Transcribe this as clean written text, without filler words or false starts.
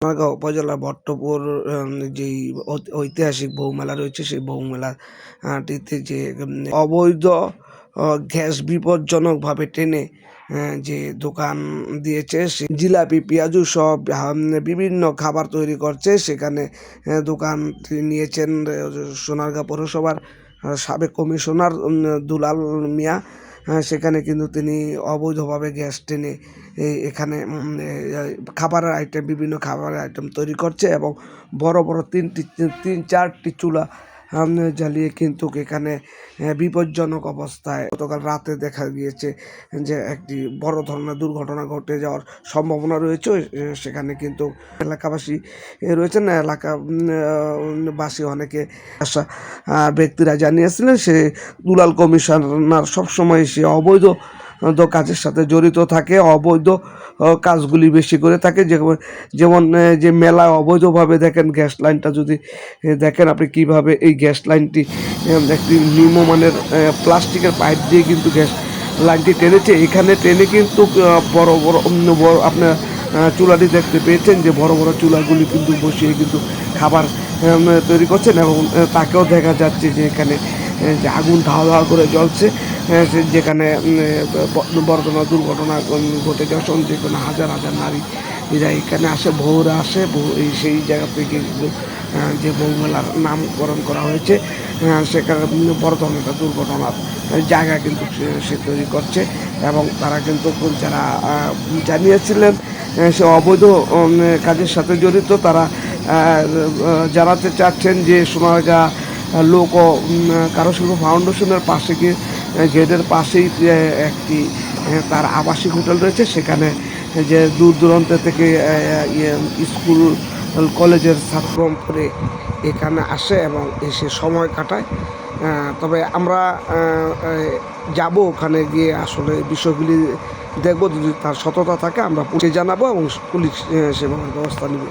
সোনারগাঁও উপজেলার ভট্টপুর যেই ঐতিহাসিক বউমেলা রয়েছে সেই বউমেলাটিতে যে অবৈধ গ্যাস বিপজ্জনকভাবে টেনে যে দোকান দিয়েছে সে জিলাপি, পেঁয়াজু সহ বিভিন্ন খাবার তৈরি করছে। সেখানে দোকানটি নিয়েছেন সোনারগাঁও পৌরসভার সাবেক কমিশনার দুলাল মিয়া। সেখানে কিন্তু তিনি অবৈধভাবে গ্যাস টেনে এখানে খাবারের আইটেম, বিভিন্ন খাবারের আইটেম তৈরি করছে এবং বড় বড় 3-4টি চুলা জ্বালিয়ে কিন্তু এখানে বিপজ্জনক অবস্থায় গতকাল রাতে দেখা গিয়েছে যে একটি বড় ধরনের দুর্ঘটনা ঘটে যাওয়ার সম্ভাবনা রয়েছে। সেখানে কিন্তু এলাকাবাসী রয়েছেন, এলাকাবাসী অনেকে ব্যক্তিরা জানিয়েছিলেন সে দুলাল কমিশনার সবসময় সে অবৈধ কাজের সাথে জড়িত থাকে, অবৈধ কাজগুলি বেশি করে থাকে। যেমন যে মেলায় অবৈধভাবে দেখেন গ্যাস লাইনটা যদি দেখেন আপনি কীভাবে এই গ্যাস লাইনটি একটি নিম্নমানের প্লাস্টিকের পাইপ দিয়ে কিন্তু গ্যাস লাইনটি টেনেছে। এখানে টেনে কিন্তু বড় বড় আপনার চুলাটি দেখতে পেয়েছেন যে বড় বড় চুলাগুলি কিন্তু বসিয়ে কিন্তু খাবার তৈরি করছেন এবং তাকেও দেখা যাচ্ছে যে এখানে যে আগুন ধাওয়া করে জ্বলছে, যেখানে বড় ধরনের দুর্ঘটনা ঘটে যাওয়ার সময় যেখানে হাজার হাজার নারীরা এখানে আসে, বউরা আসে, সেই জায়গা থেকে কিন্তু যে বউমেলার নামকরণ করা হয়েছে সেখানে বড় ধরনের একটা দুর্ঘটনার জায়গা কিন্তু সে তৈরি করছে এবং তারা কিন্তু যারা জানিয়েছিলেন সে অবৈধ কাজের সাথে জড়িত তারা জানাতে চাচ্ছেন যে সোনারগাঁ লোক ও কারুশিল্প ফাউন্ডেশনের পাশে গেটের পাশেই একটি তার আবাসিক হোটেল রয়েছে। সেখানে যে দূর দূরান্ত থেকে স্কুল কলেজের ছাত্র করে এখানে আসে এবং এসে সময় কাটায়। তবে আমরা যাব ওখানে গিয়ে আসলে বিষয়গুলি দেখব, যদি তার সততা থাকে আমরা পুলিশে জানাবো এবং পুলিশ সেভাবে ব্যবস্থা নেবে।